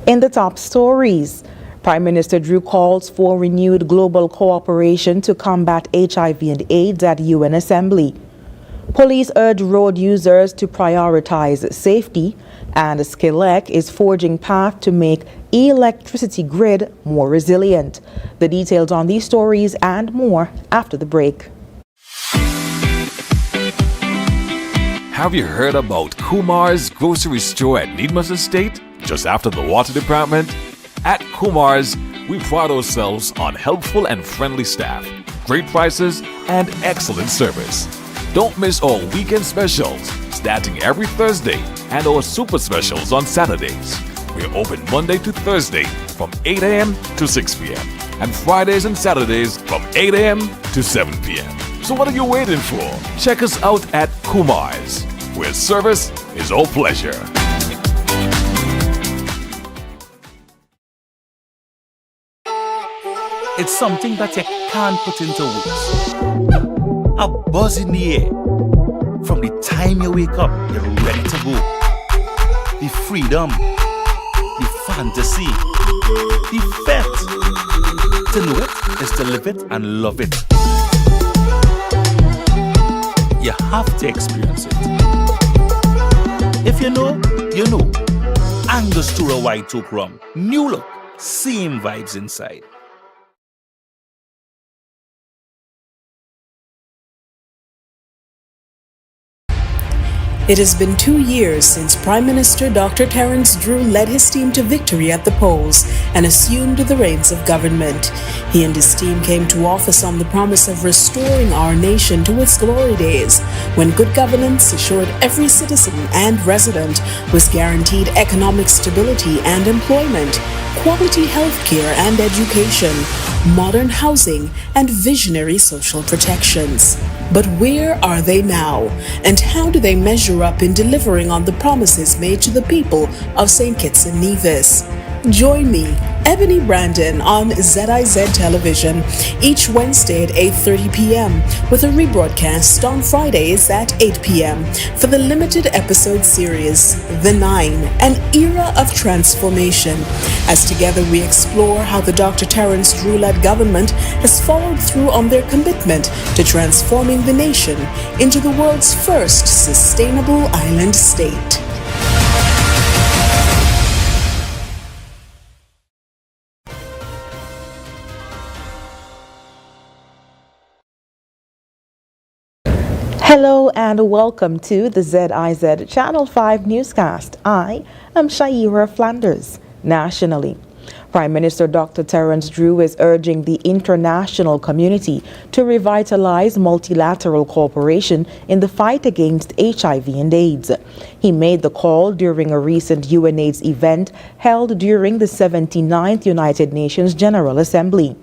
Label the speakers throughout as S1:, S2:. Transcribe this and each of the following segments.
S1: In the top stories, Prime Minister Drew calls for renewed global cooperation to combat HIV and AIDS at UN Assembly. Police urge road users to prioritize safety, and Skilec is forging path to make electricity grid more resilient. The details on these stories and more after the break.
S2: Have you heard about Kumar's grocery store at Needmont Estate, just after the water department? At Kumar's, we pride ourselves on helpful and friendly staff, great prices, and excellent service. Don't miss our weekend specials, starting every Thursday, and our super specials on Saturdays. We're open Monday to Thursday from 8 a.m. to 6 p.m. and Fridays and Saturdays from 8 a.m. to 7 p.m. So what are you waiting for? Check us out at Kumar's, where service is our pleasure.
S3: It's something that you can't put into words. A buzz in the air. From the time you wake up, you're ready to go. The freedom, the fantasy, the fete. To know it is to live it and love it. You have to experience it. If you know, you know. Angostura White Oak Rum. New look, same vibes inside.
S4: It has been 2 years since Prime Minister Dr. Terence Drew led his team to victory at the polls and assumed the reins of government. He and his team came to office on the promise of restoring our nation to its glory days, when good governance assured every citizen and resident was guaranteed economic stability and employment, quality health care and education, modern housing, and visionary social protections. But where are they now? And how do they measure up in delivering on the promises made to the people of St. Kitts and Nevis? Join me, Ebony Brandon, on ZIZ Television each Wednesday at 8:30 p.m. with a rebroadcast on Fridays at 8 p.m. for the limited episode series, The Nine, an era of transformation, as together we explore how the Dr. Terence Drew-led government has followed through on their commitment to transforming the nation into the world's first sustainable island state.
S1: Hello and welcome to the ZIZ Channel 5 newscast. I am Shaira Flanders. Nationally, Prime Minister Dr. Terence Drew is urging the international community to revitalize multilateral cooperation in the fight against HIV and AIDS. He made the call during a recent UNAIDS event held during the 79th United Nations General Assembly.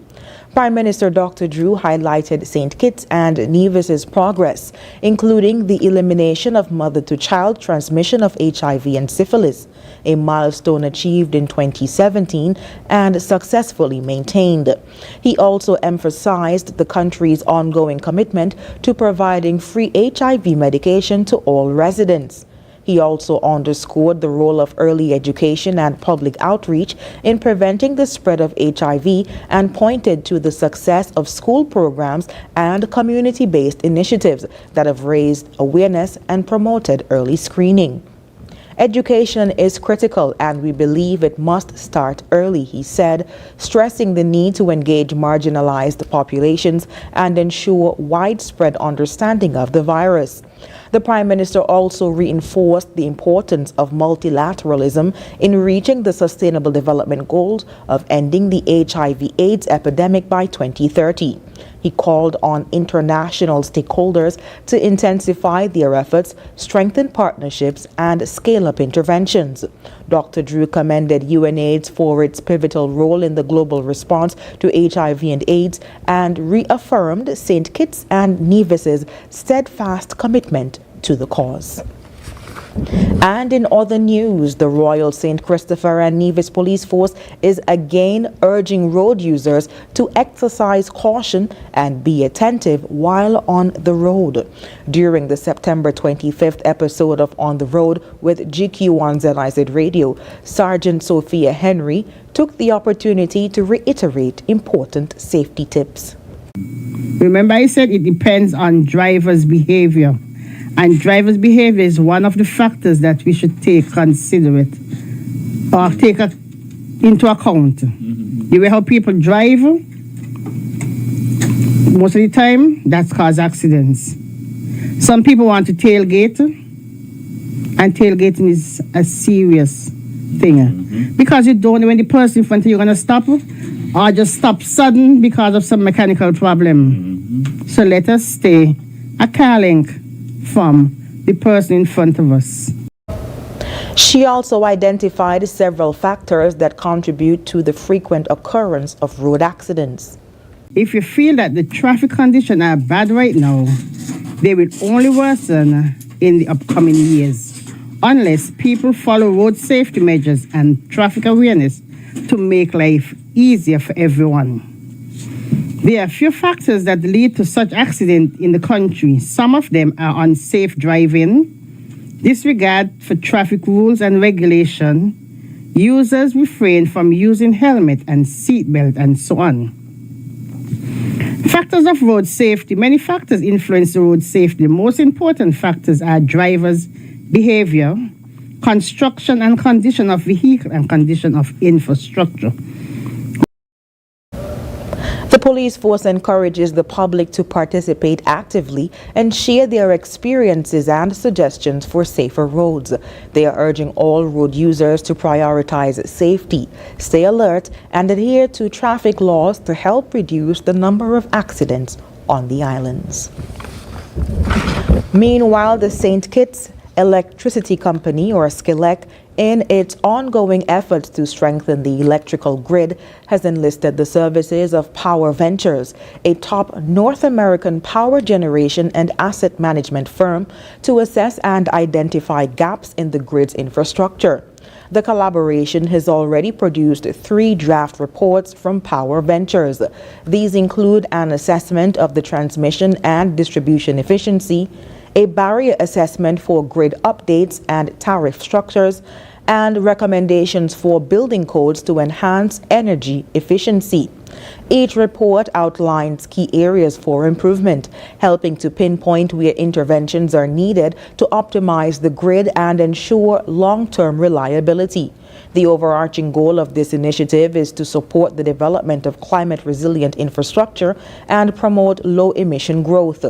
S1: Prime Minister Dr. Drew highlighted St. Kitts and Nevis's progress, including the elimination of mother-to-child transmission of HIV and syphilis, a milestone achieved in 2017 and successfully maintained. He also emphasized the country's ongoing commitment to providing free HIV medication to all residents. He also underscored the role of early education and public outreach in preventing the spread of HIV and pointed to the success of school programs and community-based initiatives that have raised awareness and promoted early screening. Education is critical and we believe it must start early, he said, stressing the need to engage marginalized populations and ensure widespread understanding of the virus. The Prime Minister also reinforced the importance of multilateralism in reaching the Sustainable Development Goals of ending the HIV/AIDS epidemic by 2030. He called on international stakeholders to intensify their efforts, strengthen partnerships, and scale up interventions. Dr. Drew commended UNAIDS for its pivotal role in the global response to HIV and AIDS and reaffirmed St. Kitts and Nevis's steadfast commitment to the cause. And in other news, the Royal St. Christopher and Nevis Police Force is again urging road users to exercise caution and be attentive while on the road. During the September 25th episode of On the Road with GQ1 ZIZ Radio, Sergeant Sophia Henry took the opportunity to reiterate important safety tips.
S5: Remember, I said it depends on driver's behavior. And driver's behavior is one of the factors that we should considerate or take into account. The way how people drive, most of the time, that's cause accidents. Some people want to tailgate, and tailgating is a serious thing. Because you don't know when the person in front of you is going to stop, or just stop sudden because of some mechanical problem. So let us stay a car length from the person in front of us.
S1: She also identified several factors that contribute to the frequent occurrence of road accidents.
S5: If you feel that the traffic conditions are bad right now, they will only worsen in the upcoming years unless people follow road safety measures and traffic awareness to make life easier for everyone. There are a few factors that lead to such accidents in the country. Some of them are unsafe driving, disregard for traffic rules and regulation, users refrain from using helmet and seatbelt, and so on. Factors of road safety. Many factors influence road safety. The most important factors are drivers' behavior, construction and condition of vehicle, and condition of infrastructure.
S1: The police force encourages the public to participate actively and share their experiences and suggestions for safer roads. They are urging all road users to prioritize safety, stay alert, and adhere to traffic laws to help reduce the number of accidents on the islands. Meanwhile, the St. Kitts Electricity Company, or SKELEC, in its ongoing efforts to strengthen the electrical grid, has enlisted the services of Power Ventures, a top North American power generation and asset management firm, to assess and identify gaps in the grid's infrastructure. The collaboration has already produced 3 draft reports from Power Ventures. These include an assessment of the transmission and distribution efficiency, a barrier assessment for grid updates and tariff structures, and recommendations for building codes to enhance energy efficiency. Each report outlines key areas for improvement, helping to pinpoint where interventions are needed to optimize the grid and ensure long-term reliability. The overarching goal of this initiative is to support the development of climate-resilient infrastructure and promote low-emission growth.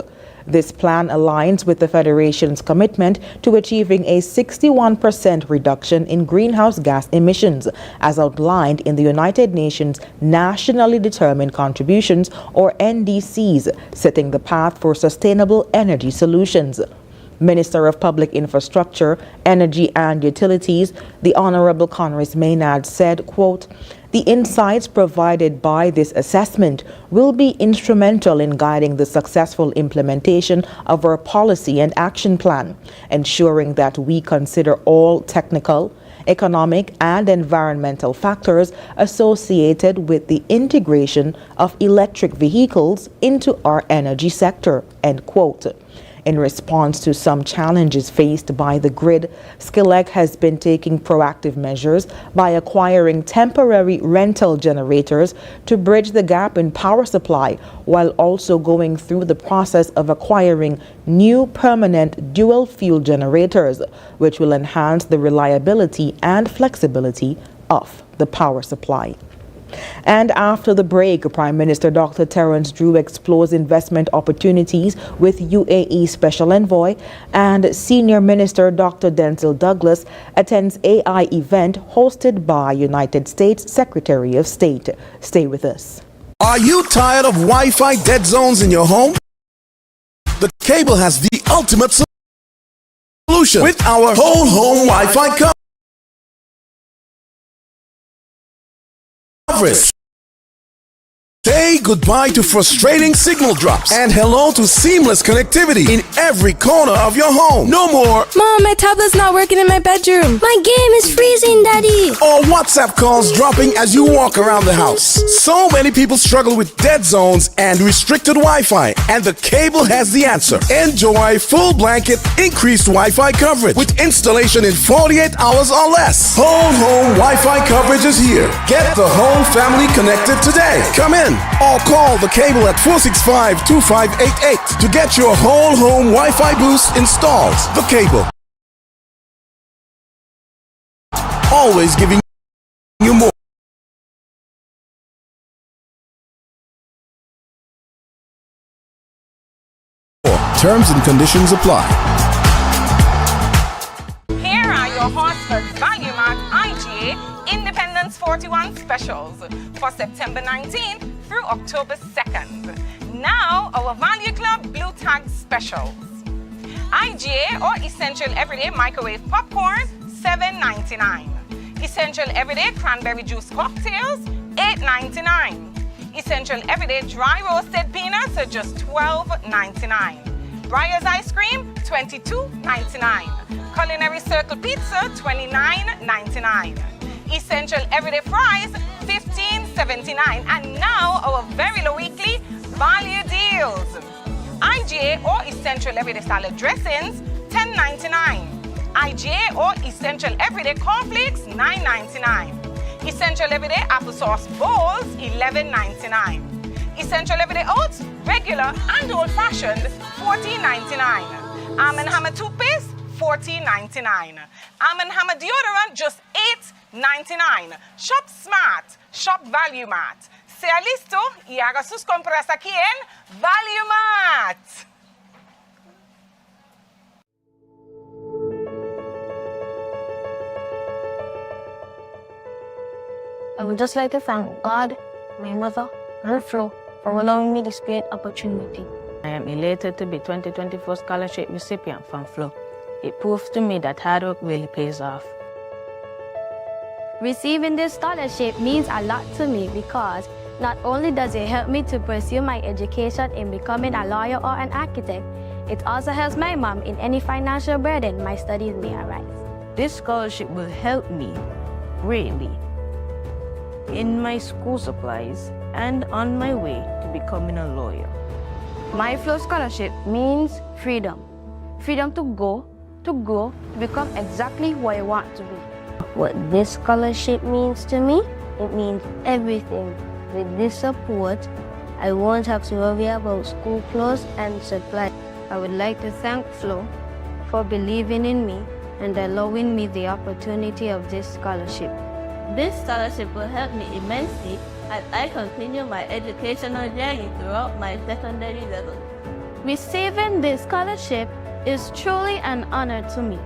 S1: This plan aligns with the Federation's commitment to achieving a 61% reduction in greenhouse gas emissions, as outlined in the United Nations Nationally Determined Contributions, or NDCs, setting the path for sustainable energy solutions. Minister of Public Infrastructure, Energy and Utilities, the Honorable Conris Maynard said, quote, "The insights provided by this assessment will be instrumental in guiding the successful implementation of our policy and action plan, ensuring that we consider all technical, economic, and environmental factors associated with the integration of electric vehicles into our energy sector," end quote. In response to some challenges faced by the grid, SKELEC has been taking proactive measures by acquiring temporary rental generators to bridge the gap in power supply, while also going through the process of acquiring new permanent dual-fuel generators, which will enhance the reliability and flexibility of the power supply. And after the break, Prime Minister Dr. Terence Drew explores investment opportunities with UAE Special Envoy, and Senior Minister Dr. Denzel Douglas attends AI event hosted by United States Secretary of State. Stay with us.
S6: Are you tired of Wi-Fi dead zones in your home? The cable has the ultimate solution with our whole home Wi-Fi coverage. Stay Say goodbye to frustrating signal drops and hello to seamless connectivity in every corner of your home. No more
S7: Mom, my tablet's not working in my bedroom. My game is freezing, Daddy.
S6: or WhatsApp calls dropping as you walk around the house. So many people struggle with dead zones and restricted Wi-Fi, and the cable has the answer. Enjoy full blanket increased Wi-Fi coverage with installation in 48 hours or less. Whole home Wi-Fi coverage is here. Get the whole family connected today. Come in or call the cable at 465-2588 to get your whole home Wi-Fi boost installed. The cable, always giving you more. Terms and conditions apply.
S8: Here are your Horseford Value Mart IGA Independence 41 specials for September 19th through October 2nd. Now, our Value Club Blue Tag specials. IGA or Essential Everyday Microwave Popcorn, $7.99. Essential Everyday Cranberry Juice Cocktails, $8.99. Essential Everyday Dry Roasted Peanuts are just $12.99. Breyers Ice Cream, $22.99. Culinary Circle Pizza, $29.99. Essential Everyday Fries, $15.79. And now our very low weekly value deals. IGA or Essential Everyday Salad Dressings, $10.99. IGA or Essential Everyday Cornflakes, $9.99. Essential Everyday Applesauce Bowls, $11.99. Essential Everyday Oats, regular and old-fashioned, $14.99. Arm & Hammer toothpaste, $14.99. Arm & Hammer deodorant, just $8.99. Shop smart, shop Value Mart. Sea listo y haga sus compras aquí en Value Mart.
S7: I would just like to thank God, my mother, and Flo for allowing me this great opportunity.
S9: I am elated to be 2024 scholarship recipient from Flo. It proves to me that hard work really pays off.
S10: Receiving this scholarship means a lot to me because not only does it help me to pursue my education in becoming a lawyer or an architect, it also helps my mom in any financial burden my studies may arise.
S9: This scholarship will help me greatly in my school supplies and on my way to becoming a lawyer.
S10: My Flow scholarship means freedom. Freedom to go, to grow, to become exactly who I want to be. What this scholarship means to me, it means everything. With this support, I won't have to worry about school clothes and supplies. I would like to thank Flo for believing in me and allowing me the opportunity of this scholarship.
S11: This scholarship will help me immensely as I continue my educational journey throughout my secondary level.
S10: Receiving this scholarship is truly an honor to me.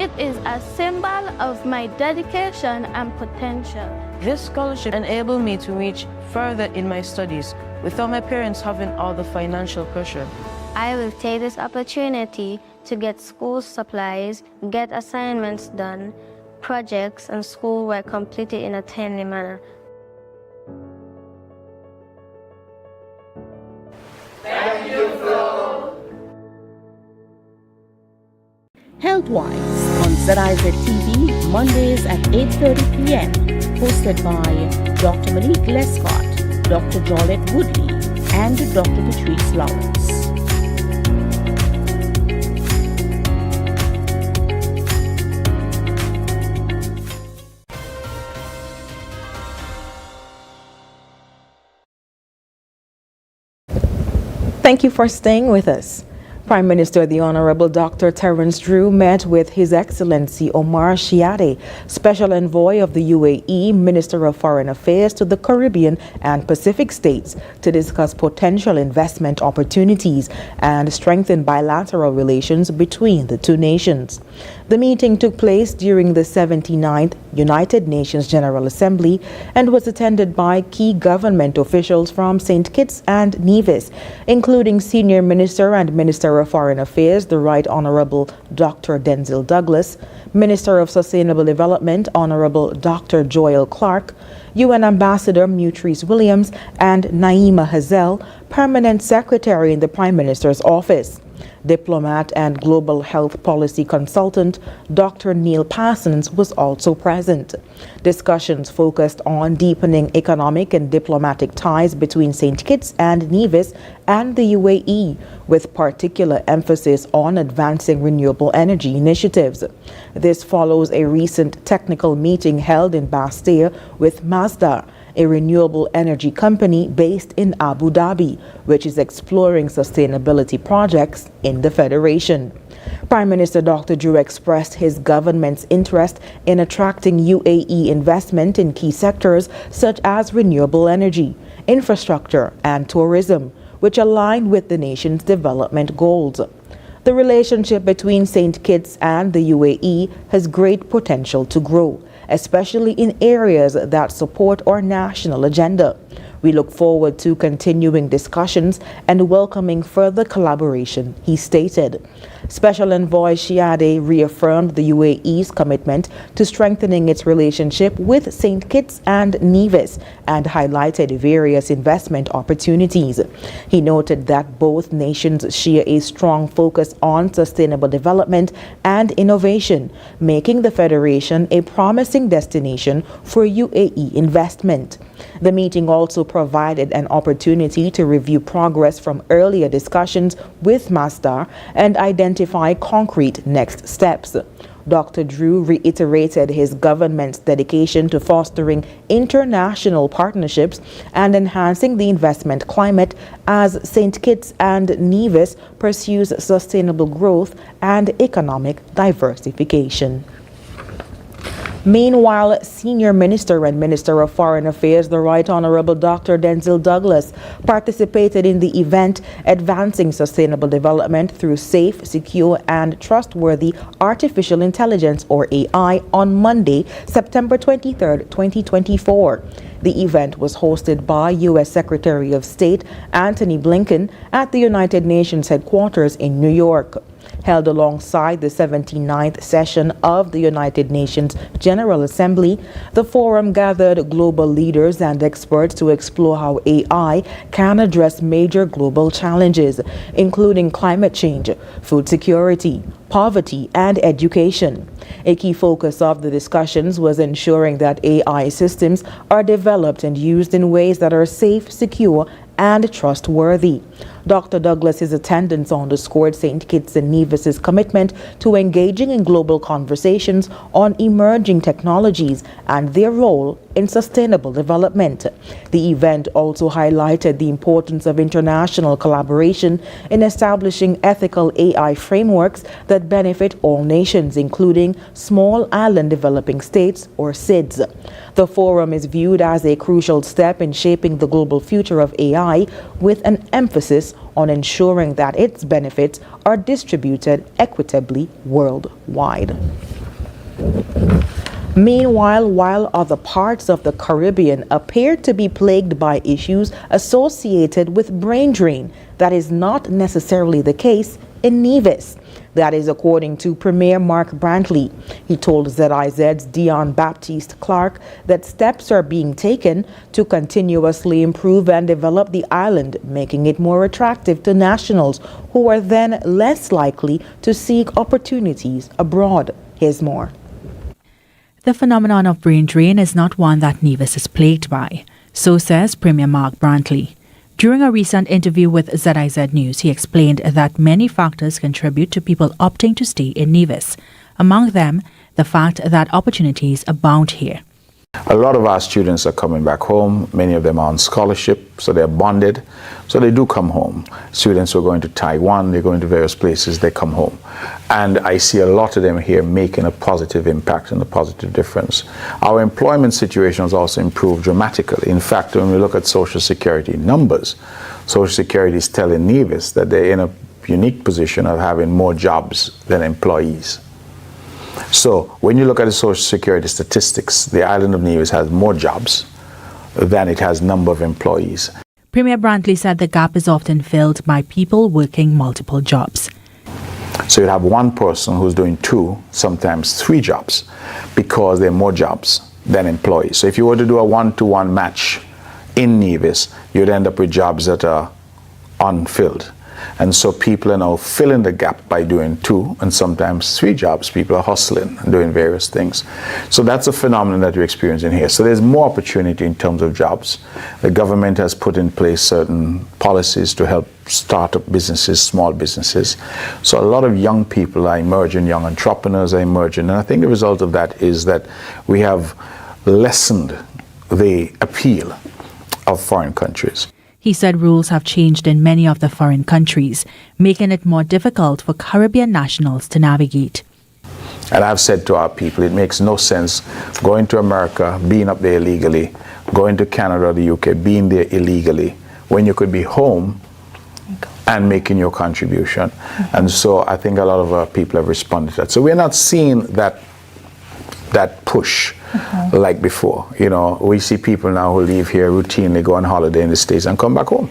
S10: It is a symbol of my dedication and potential.
S9: This scholarship enabled me to reach further in my studies without my parents having all the financial pressure.
S10: I will take this opportunity to get school supplies, get assignments done, projects and schoolwork completed in a timely manner.
S8: Thank you, Flo.
S12: Health-wise on ZIZ TV, Mondays at 8:30 p.m. Hosted by Dr. Malik Lescott, Dr. Jolette Woodley, and Dr. Patrice Lawrence.
S1: Thank you for staying with us. Prime Minister the Honorable Dr. Terence Drew met with His Excellency Omar Shiade, Special Envoy of the UAE, Minister of Foreign Affairs to the Caribbean and Pacific States, to discuss potential investment opportunities and strengthen bilateral relations between the two nations. The meeting took place during the 79th United Nations General Assembly and was attended by key government officials from St. Kitts and Nevis, including Senior Minister and Minister of Foreign Affairs, the Right Honorable Dr. Denzil Douglas, Minister of Sustainable Development, Honorable Dr. Joel Clark, UN Ambassador Mutrice Williams, and Naima Hazel, Permanent Secretary in the Prime Minister's Office. Diplomat and Global Health Policy Consultant Dr. Neil Parsons was also present. Discussions focused on deepening economic and diplomatic ties between St. Kitts and Nevis and the UAE, with particular emphasis on advancing renewable energy initiatives. This follows a recent technical meeting held in Bastia with Masdar, a renewable energy company based in Abu Dhabi, which is exploring sustainability projects in the Federation. Prime Minister Dr. Drew expressed his government's interest in attracting UAE investment in key sectors such as renewable energy, infrastructure, and tourism, which align with the nation's development goals. The relationship between St. Kitts and the UAE has great potential to grow, especially in areas that support our national agenda. We look forward to continuing discussions and welcoming further collaboration, he stated. Special Envoy Shiade reaffirmed the UAE's commitment to strengthening its relationship with St. Kitts and Nevis and highlighted various investment opportunities. He noted that both nations share a strong focus on sustainable development and innovation, making the Federation a promising destination for UAE investment. The meeting also provided an opportunity to review progress from earlier discussions with Masdar and identify concrete next steps. Dr. Drew reiterated his government's dedication to fostering international partnerships and enhancing the investment climate as St. Kitts and Nevis pursues sustainable growth and economic diversification. Meanwhile, Senior Minister and Minister of Foreign Affairs, the Right Honorable Dr. Denzil Douglas, participated in the event Advancing Sustainable Development Through Safe, Secure, and Trustworthy Artificial Intelligence, or AI, on Monday, September 23, 2024. The event was hosted by U.S. Secretary of State Antony Blinken at the United Nations headquarters in New York. Held alongside the 79th session of the United Nations General Assembly, the forum gathered global leaders and experts to explore how AI can address major global challenges, including climate change, food security, poverty, and education. A key focus of the discussions was ensuring that AI systems are developed and used in ways that are safe, secure, and trustworthy. Dr. Douglas's attendance underscored St. Kitts and Nevis's commitment to engaging in global conversations on emerging technologies and their role in sustainable development. The event also highlighted the importance of international collaboration in establishing ethical AI frameworks that benefit all nations, including small island developing states, or ZIZ. The forum is viewed as a crucial step in shaping the global future of AI, with an emphasis on ensuring that its benefits are distributed equitably worldwide. Meanwhile, while other parts of the Caribbean appear to be plagued by issues associated with brain drain, that is not necessarily the case in Nevis. That is according to Premier Mark Brantley. He told ZIZ's Dion Baptiste Clark that steps are being taken to continuously improve and develop the island, making it more attractive to nationals who are then less likely to seek opportunities abroad. Here's more.
S13: The phenomenon of brain drain is not one that Nevis is plagued by, so says Premier Mark Brantley. During a recent interview with ZIZ News, he explained that many factors contribute to people opting to stay in Nevis. Among them, the fact that opportunities abound here.
S14: A lot of our students are coming back home. Many of them are on scholarship, so they're bonded. So they do come home. Students who are going to Taiwan, they're going to various places, they come home. And I see a lot of them here making a positive impact and a positive difference. Our employment situation has also improved dramatically. In fact, when we look at Social Security numbers, Social Security is telling Nevis that they're in a unique position of having more jobs than employees. So when you look at the Social Security statistics, the island of Nevis has more jobs than it has number of employees.
S13: Premier Brantley said the gap is often filled by people working multiple jobs.
S14: So you have one person who's doing 2, sometimes 3 jobs, because there are more jobs than employees. So if you were to do a 1-to-1 match in Nevis, you'd end up with jobs that are unfilled. And so people are now filling the gap by doing 2 and sometimes 3 jobs. People are hustling and doing various things. So that's a phenomenon that we're experiencing here. So there's more opportunity in terms of jobs. The government has put in place certain policies to help start up businesses, small businesses. So a lot of young people are emerging, young entrepreneurs are emerging. And I think the result of that is that we have lessened the appeal of foreign countries.
S13: He said rules have changed in many of the foreign countries, making it more difficult for Caribbean nationals to navigate.
S14: And I've said to our people, it makes no sense going to America, being up there illegally, going to Canada or the UK, being there illegally, when you could be home and making your contribution. And so I think a lot of our people have responded to that. So we're not seeing that push like before. You know, we see people now who leave here routinely, go on holiday in the States and come back home.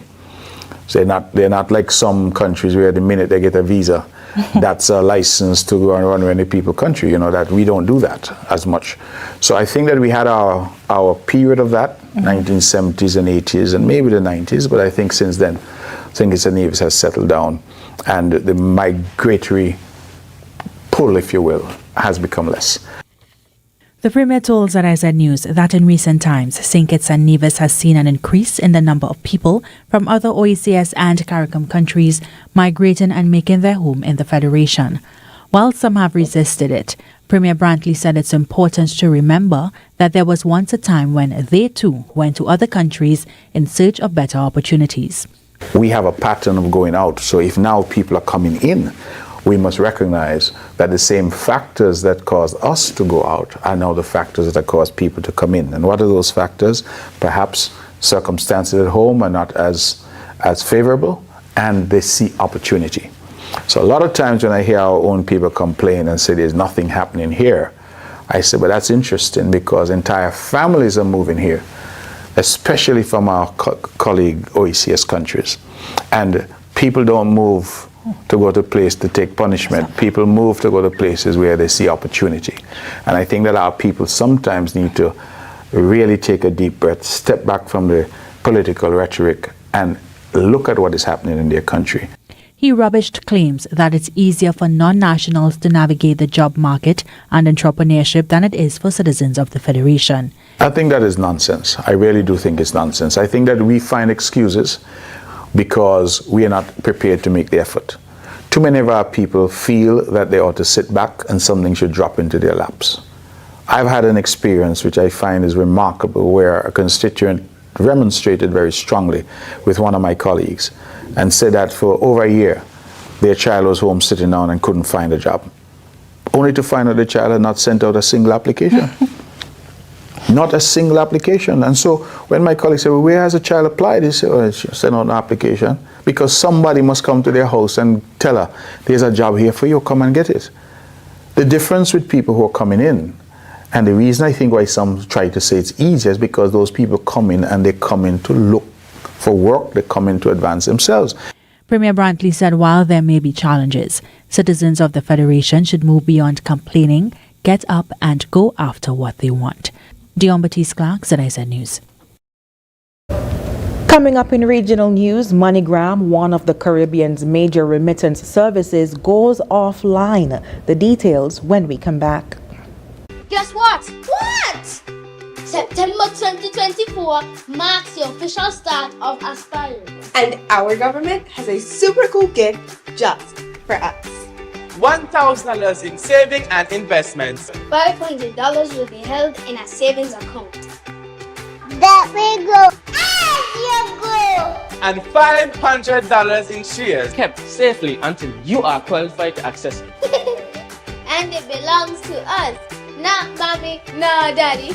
S14: So they're not like some countries where the minute they get a visa, that's a license to go and run around the people country. You know, that we don't do that as much. So I think that we had our period of that, 1970s and 80s and maybe the 90s, but I think since then, St. Nevis has settled down and the migratory pull, if you will, has become less.
S13: The Premier told ZIZ News that in recent times, St. Kitts and Nevis has seen an increase in the number of people from other OECS and CARICOM countries migrating and making their home in the Federation. While some have resisted it, Premier Brantley said it's important to remember that there was once a time when they too went to other countries in search of better opportunities.
S14: We have a pattern of going out, so if now people are coming in, we must recognize that the same factors that cause us to go out are now the factors that cause people to come in. And what are those factors? Perhaps circumstances at home are not as favorable, and they see opportunity. So a lot of times when I hear our own people complain and say there's nothing happening here, I say, but that's interesting because entire families are moving here, especially from our colleague OECS countries. And people don't move to go to a place to take punishment. People move to go to places where they see opportunity. And I think that our people sometimes need to really take a deep breath, step back from the political rhetoric and look at what is happening in their country.
S13: He rubbished claims that it's easier for non-nationals to navigate the job market and entrepreneurship than it is for citizens of the Federation.
S14: I think that is nonsense. I really do think it's nonsense. I think that we find excuses because we are not prepared to make the effort. Too many of our people feel that they ought to sit back and something should drop into their laps. I've had an experience which I find is remarkable where a constituent remonstrated very strongly with one of my colleagues and said that for over a year their child was home sitting down and couldn't find a job, only to find out the child had not sent out a single application. Not a single application. And so when my colleague said, well, where has a child applied? He said, oh, she sent out an application because somebody must come to their house and tell her, there's a job here for you, come and get it. The difference with people who are coming in, and the reason I think why some try to say it's easier is because those people come in and they come in to look for work, they come in to advance themselves.
S13: Premier Brantley said while there may be challenges, citizens of the Federation should move beyond complaining, get up and go after what they want. Dion Batiste Clark, ZIZ News.
S1: Coming up in regional news, MoneyGram, one of the Caribbean's major remittance services, goes offline. The details when we come back.
S15: Guess what? What? September 2024 marks the official start of Aspire.
S16: And our government has a super cool gift just for us.
S17: $1,000 in saving and investments.
S15: $500 will be held in a savings account.
S18: That will go as you go.
S17: And $500 in shares kept safely until you are qualified to access it.
S15: And it belongs to us. Nah, mommy, nah, daddy.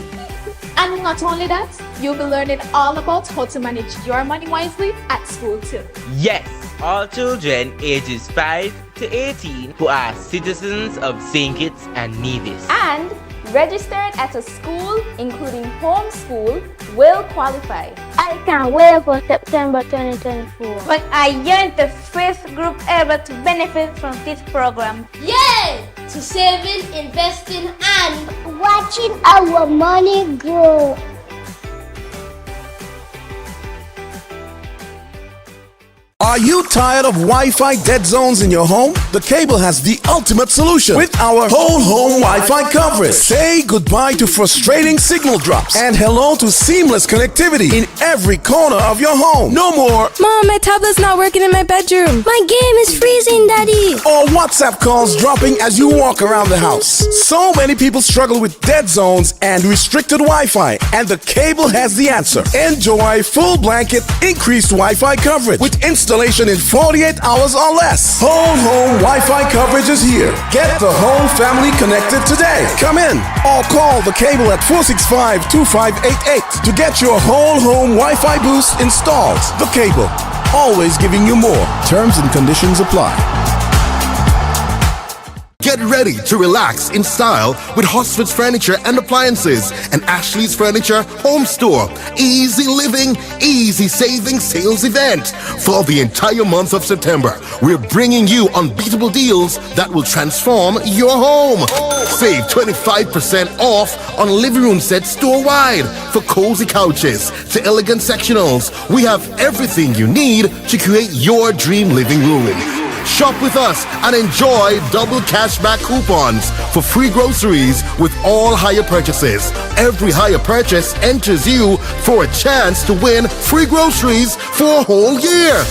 S19: And not only that, you'll be learning all about how to manage your money wisely at school too.
S20: Yes, all children ages 5
S17: to 18 who are citizens of St. Kitts and Nevis.
S19: And registered at a school, including homeschool, will qualify.
S18: I can't wait for September 2024.
S10: But I am the first group ever to benefit from this program.
S15: Yay! To saving, investing, and
S18: Watching our money grow.
S6: Are you tired of Wi-Fi dead zones in your home? The Cable has the ultimate solution with our whole home Wi-Fi coverage. Say goodbye to frustrating signal drops and hello to seamless connectivity in every corner of your home. No more
S20: Mom, my tablet's not working in my bedroom. My game is freezing, Daddy.
S6: or WhatsApp calls dropping as you walk around the house. So many people struggle with dead zones and restricted Wi-Fi, and the Cable has the answer. Enjoy full blanket increased Wi-Fi coverage with installation in 48 hours or less. Whole home Wi-Fi coverage is here. Get the whole family connected today. Come in or call the Cable at 465-2588 to get your whole home Wi-Fi boost installed. The Cable, always giving you more. Terms and conditions apply.
S21: Get ready to relax in style with Hosford's Furniture and Appliances and Ashley's Furniture Home Store. Easy living, easy saving sales event. For the entire month of September, we're bringing you unbeatable deals that will transform your home. Save 25% off on living room sets store-wide. For cozy couches to elegant sectionals, we have everything you need to create your dream living room. Shop with us and enjoy double cashback coupons for free groceries with all higher purchases. Every higher purchase enters you for a chance to win free groceries for a whole year.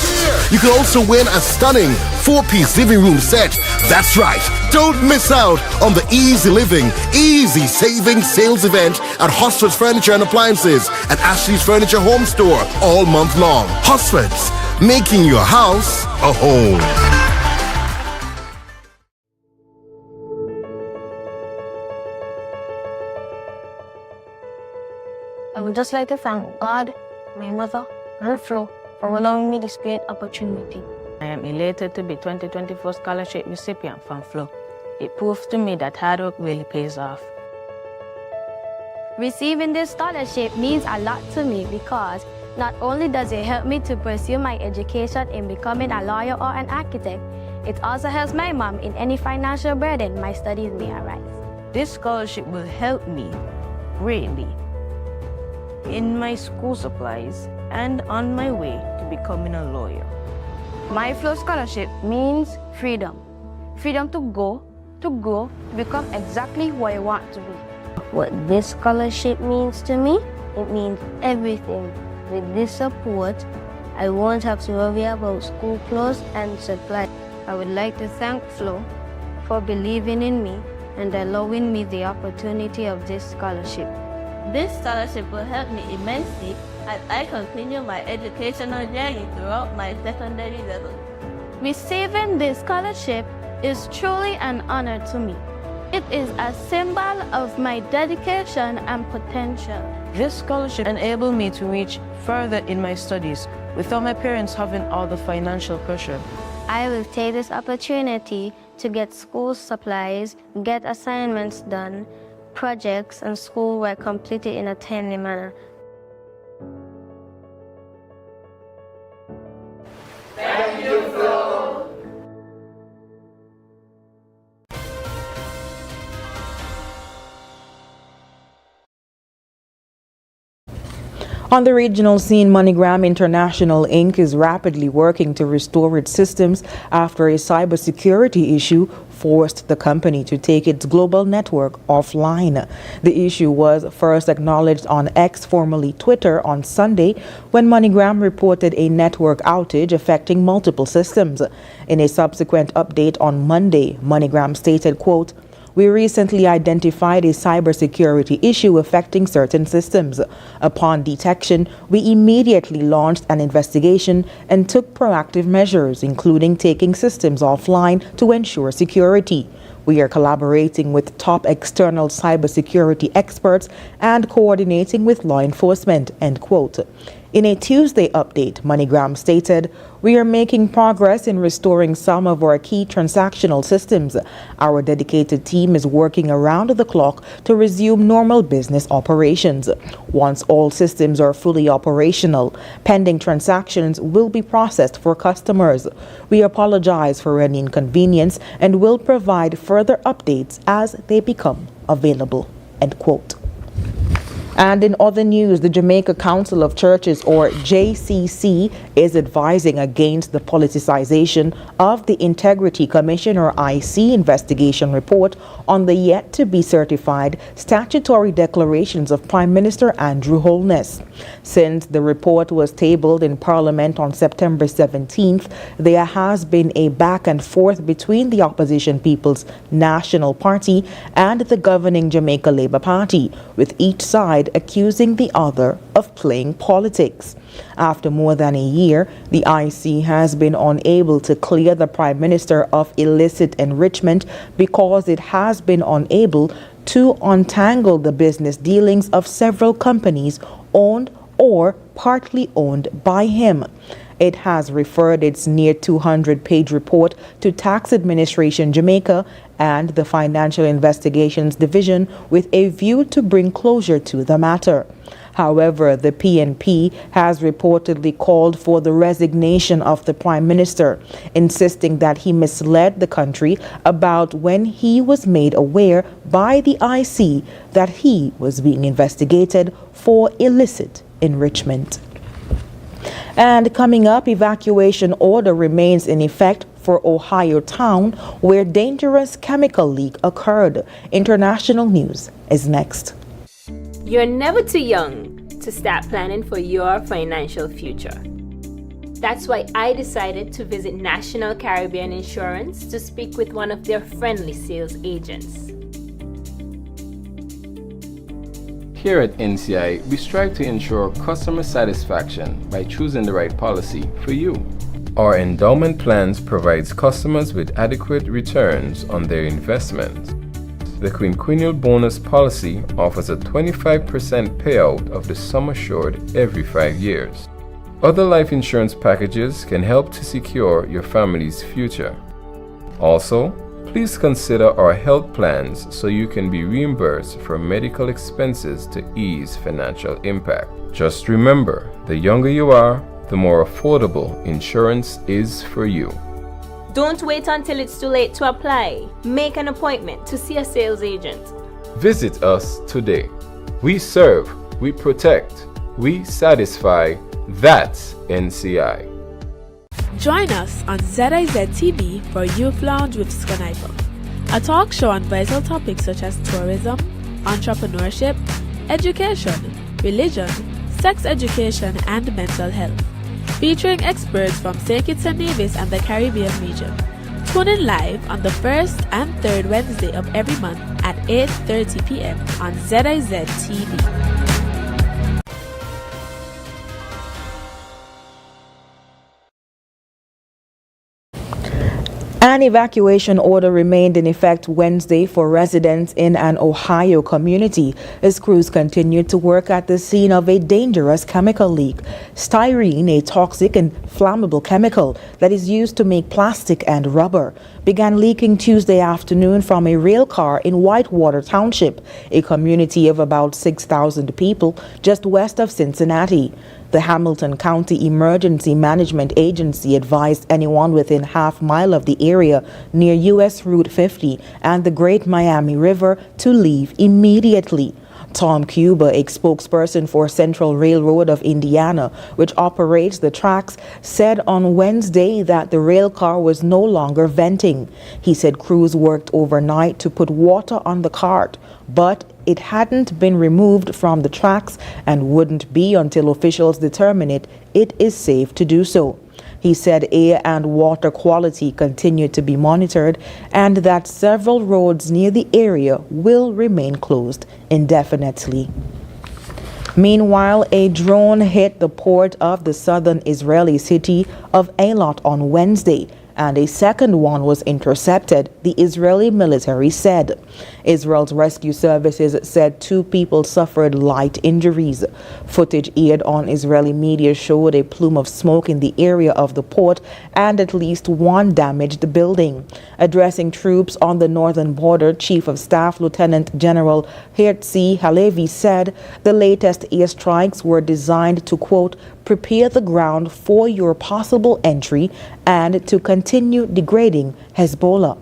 S21: You can also win a stunning 4-piece living room set. That's right. Don't miss out on the Easy Living, Easy Saving sales event at Hosford's Furniture and Appliances and Ashley's Furniture Home Store all month long. Hosford's, making your house a home.
S7: I would just like to thank God, my mother, and Flo for allowing me this great opportunity.
S9: I am elated to be 2024 scholarship recipient from Flo. It proves to me that hard work really pays off.
S10: Receiving this scholarship means a lot to me because not only does it help me to pursue my education in becoming a lawyer or an architect, it also helps my mom in any financial burden my studies may arise.
S9: This scholarship will help me greatly in my school supplies and on my way to becoming a lawyer.
S10: My Flow scholarship means freedom. Freedom to go, to grow, to become exactly who I want to be.
S7: What this scholarship means to me, it means everything. With this support, I won't have to worry about school clothes and supplies.
S10: I would like to thank Flo for believing in me and allowing me the opportunity of this scholarship.
S11: This scholarship will help me immensely as I continue my educational journey throughout my secondary level.
S20: Receiving this scholarship is truly an honor to me. It is a symbol of my dedication and potential.
S9: This scholarship enabled me to reach further in my studies without my parents having all the financial pressure.
S10: I will take this opportunity to get school supplies, get assignments done, projects and schoolwork completed in a timely manner.
S22: Thank you, Flo.
S1: On the regional scene, MoneyGram International Inc. is rapidly working to restore its systems after a cybersecurity issue forced the company to take its global network offline. The issue was first acknowledged on X, formerly Twitter, on Sunday when MoneyGram reported a network outage affecting multiple systems. In a subsequent update on Monday, MoneyGram stated, quote, "We recently identified a cybersecurity issue affecting certain systems. Upon detection, we immediately launched an investigation and took proactive measures, including taking systems offline to ensure security. We are collaborating with top external cybersecurity experts and coordinating with law enforcement," end quote. In a Tuesday update, MoneyGram stated, "We are making progress in restoring some of our key transactional systems. Our dedicated team is working around the clock to resume normal business operations. Once all systems are fully operational, pending transactions will be processed for customers. We apologize for any inconvenience and will provide further updates as they become available." End quote. And in other news, the Jamaica Council of Churches, or JCC, is advising against the politicization of the Integrity Commission, or IC, investigation report on the yet-to-be certified statutory declarations of Prime Minister Andrew Holness. Since the report was tabled in Parliament on September 17th, there has been a back and forth between the opposition People's National Party and the governing Jamaica Labour Party, with each side accusing the other of playing politics. After more than a year, the IC has been unable to clear the Prime Minister of illicit enrichment because it has been unable to untangle the business dealings of several companies owned or partly owned by him. It has referred its near 200-page report to Tax Administration Jamaica and the Financial Investigations Division with a view to bring closure to the matter. However, the PNP has reportedly called for the resignation of the Prime Minister, insisting that he misled the country about when he was made aware by the IC that he was being investigated for illicit enrichment. And coming up, evacuation order remains in effect for Ohio town where dangerous chemical leak occurred. International news is next.
S2: You're never too young to start planning for your financial future. That's why I decided to visit National Caribbean Insurance to speak with one of their friendly sales agents.
S3: Here at NCI, we strive to ensure customer satisfaction by choosing the right policy for you. Our endowment plans provides customers with adequate returns on their investment. The quinquennial bonus policy offers a 25% payout of the sum assured every 5 years. Other life insurance packages can help to secure your family's future. Also, please consider our health plans so you can be reimbursed for medical expenses to ease financial impact. Just remember, the younger you are, the more affordable insurance is for you.
S2: Don't wait until it's too late to apply. Make an appointment to see a sales agent.
S3: Visit us today. We serve, we protect, we satisfy. That's NCI.
S23: Join us on ZIZ TV for Youth Lounge with Skanaipa, a talk show on vital topics such as tourism, entrepreneurship, education, religion, sex education, and mental health, featuring experts from St. Kitts and Nevis and the Caribbean region. Tune in live on the first and third Wednesday of every month at 8:30 p.m. on ZIZ TV.
S1: An evacuation order remained in effect Wednesday for residents in an Ohio community as crews continued to work at the scene of a dangerous chemical leak. Styrene, a toxic and flammable chemical that is used to make plastic and rubber, began leaking Tuesday afternoon from a rail car in Whitewater Township, a community of about 6,000 people just west of Cincinnati. The Hamilton County Emergency Management Agency advised anyone within half-mile of the area near U.S. Route 50 and the Great Miami River to leave immediately. Tom Cuba, a spokesperson for Central Railroad of Indiana, which operates the tracks, said on Wednesday that the rail car was no longer venting. He said crews worked overnight to put water on the cart, but it hadn't been removed from the tracks and wouldn't be until officials determine it is safe to do so. He said air and water quality continue to be monitored and that several roads near the area will remain closed indefinitely. Meanwhile, a drone hit the port of the southern Israeli city of Eilat on Wednesday, and a second one was intercepted, the Israeli military said. Israel's rescue services said 2 people suffered light injuries. Footage aired on Israeli media showed a plume of smoke in the area of the port and at least 1 damaged building. Addressing troops on the northern border, Chief of Staff Lieutenant General Herzi Halevi said the latest airstrikes were designed to, quote, prepare the ground for your possible entry and to continue degrading Hezbollah.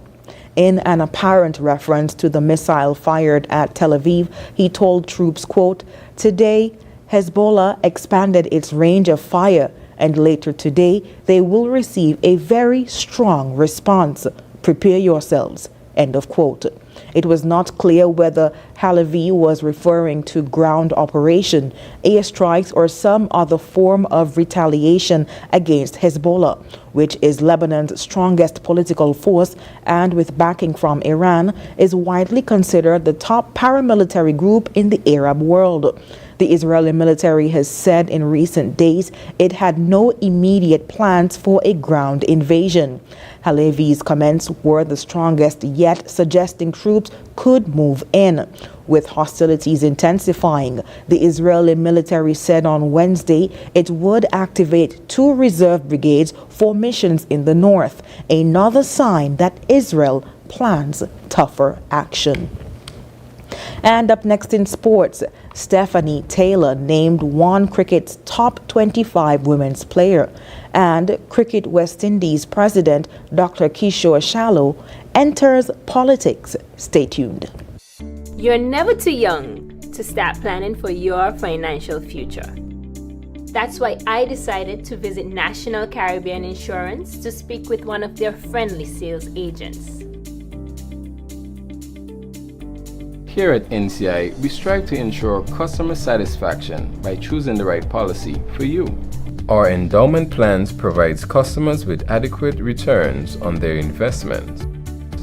S1: In an apparent reference to the missile fired at Tel Aviv, he told troops, quote, today Hezbollah expanded its range of fire, and later today they will receive a very strong response. Prepare yourselves, end of quote. It was not clear whether Halevi was referring to ground operation, airstrikes, or some other form of retaliation against Hezbollah, which is Lebanon's strongest political force and, with backing from Iran, is widely considered the top paramilitary group in the Arab world. The Israeli military has said in recent days it had no immediate plans for a ground invasion. Halevi's comments were the strongest yet, suggesting troops could move in. With hostilities intensifying, the Israeli military said on Wednesday it would activate 2 reserve brigades for missions in the north, another sign that Israel plans tougher action. And up next in sports, Stephanie Taylor named one cricket's top 25 women's player, and Cricket West Indies president Dr. Kishore Shallow enters politics. Stay tuned.
S2: You're never too young to start planning for your financial future. That's why I decided to visit National Caribbean Insurance to speak with one of their friendly sales agents.
S3: Here at NCI, we strive to ensure customer satisfaction by choosing the right policy for you. Our endowment plans provides customers with adequate returns on their investment.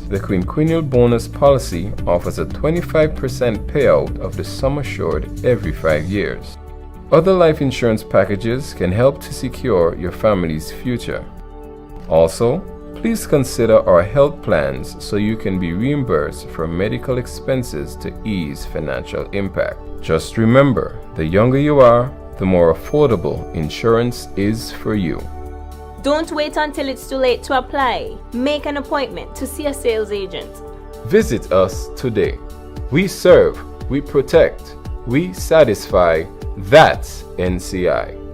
S3: The quinquennial bonus policy offers a 25% payout of the sum assured every 5 years. Other life insurance packages can help to secure your family's future. Also, please consider our health plans so you can be reimbursed for medical expenses to ease financial impact. Just remember, the younger you are, the more affordable insurance is for you.
S2: Don't wait until it's too late to apply. Make an appointment to see a sales agent.
S3: Visit us today. We serve, we protect, we satisfy. That's NCI.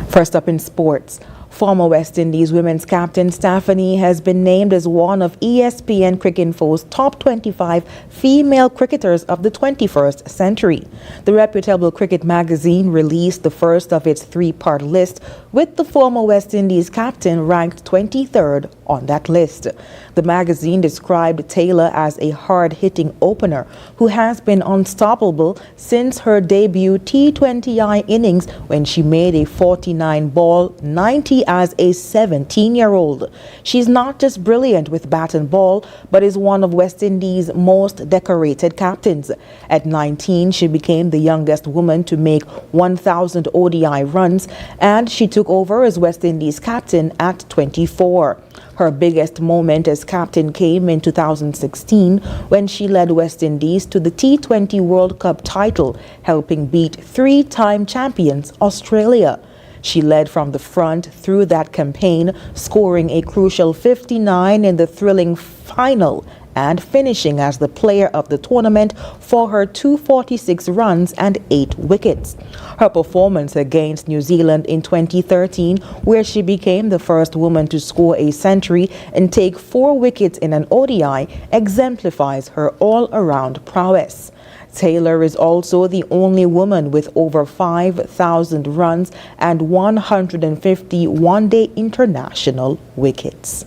S1: First up in sports, former West Indies women's captain Stephanie has been named as one of ESPN Cricinfo's top 25 female cricketers of the 21st century. The reputable cricket magazine released the first of its 3-part list, with the former West Indies captain ranked 23rd on that list. The magazine described Taylor as a hard-hitting opener who has been unstoppable since her debut T20I innings when she made a 49-ball 90 as a 17-year-old. She's not just brilliant with bat and ball, but is one of West Indies' most decorated captains. At 19, she became the youngest woman to make 1,000 ODI runs, and she took over as West Indies captain at 24. Her biggest moment as captain came in 2016 when she led West Indies to the T20 World Cup title, helping beat 3-time champions Australia. She led from the front through that campaign, scoring a crucial 59 in the thrilling final and finishing as the player of the tournament for her 246 runs and 8 wickets. Her performance against New Zealand in 2013, where she became the first woman to score a century and take 4 wickets in an ODI, exemplifies her all-around prowess. Taylor is also the only woman with over 5,000 runs and 150 one-day international wickets.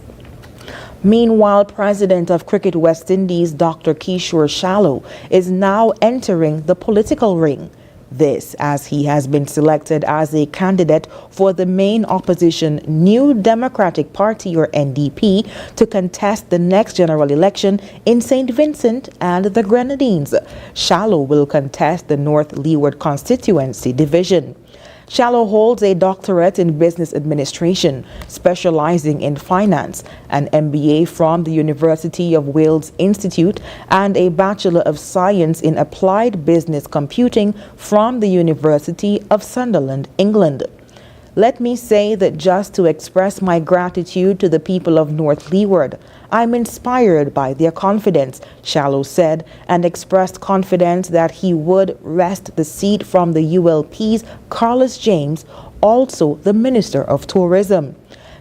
S1: Meanwhile, President of Cricket West Indies, Dr. Kishore Shallow, is now entering the political ring. This as he has been selected as a candidate for the main opposition New Democratic Party or NDP to contest the next general election in St. Vincent and the Grenadines. Shallow will contest the North Leeward constituency division. Shallow holds a doctorate in business administration, specializing in finance, an MBA from the University of Wales Institute, and a Bachelor of Science in Applied Business Computing from the University of Sunderland, England. Let me say that just to express my gratitude to the people of North Leeward, I'm inspired by their confidence, Shallow said, and expressed confidence that he would wrest the seat from the ULP's Carlos James, also the Minister of Tourism.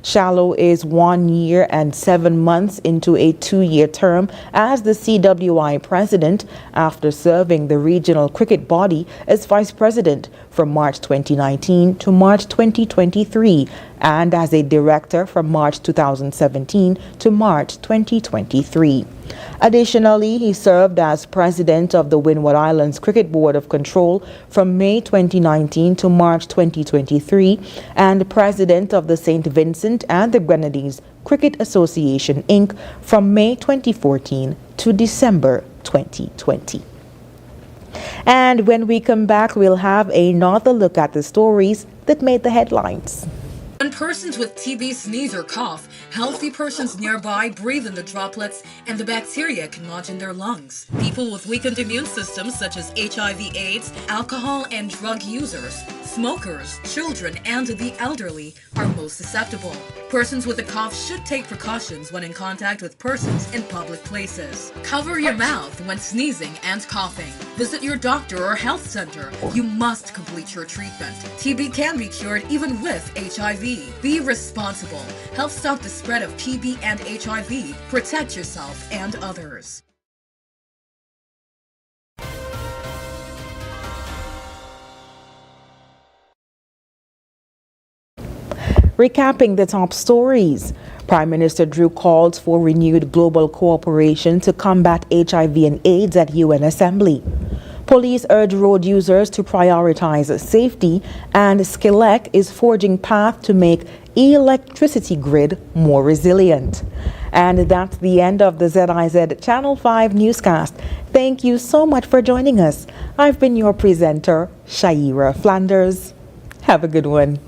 S1: Shallow is 1 year and 7 months into a 2-year term as the CWI president after serving the regional cricket body as vice president from March 2019 to March 2023 and as a director from March 2017 to March 2023. Additionally, he served as president of the Windward Islands Cricket Board of Control from May 2019 to March 2023 and president of the St. Vincent and the Grenadines Cricket Association, Inc. from May 2014 to December 2020. And when we come back, we'll have another look at the stories that made the headlines.
S4: When persons with TB sneeze or cough, healthy persons nearby breathe in the droplets and the bacteria can lodge in their lungs. People with weakened immune systems such as HIV/AIDS, alcohol and drug users, smokers, children, and the elderly are most susceptible. Persons with a cough should take precautions when in contact with persons in public places. Cover your mouth when sneezing and coughing. Visit your doctor or health center. You must complete your treatment. TB can be cured even with HIV. Be responsible. Help stop the spread of TB and HIV. Protect yourself and others.
S1: Recapping the top stories, Prime Minister Drew calls for renewed global cooperation to combat HIV and AIDS at UN Assembly. Police urge road users to prioritize safety, and Skilec is forging path to make electricity grid more resilient. And that's the end of the ZIZ Channel 5 newscast. Thank you so much for joining us. I've been your presenter, Shaira Flanders. Have a good one.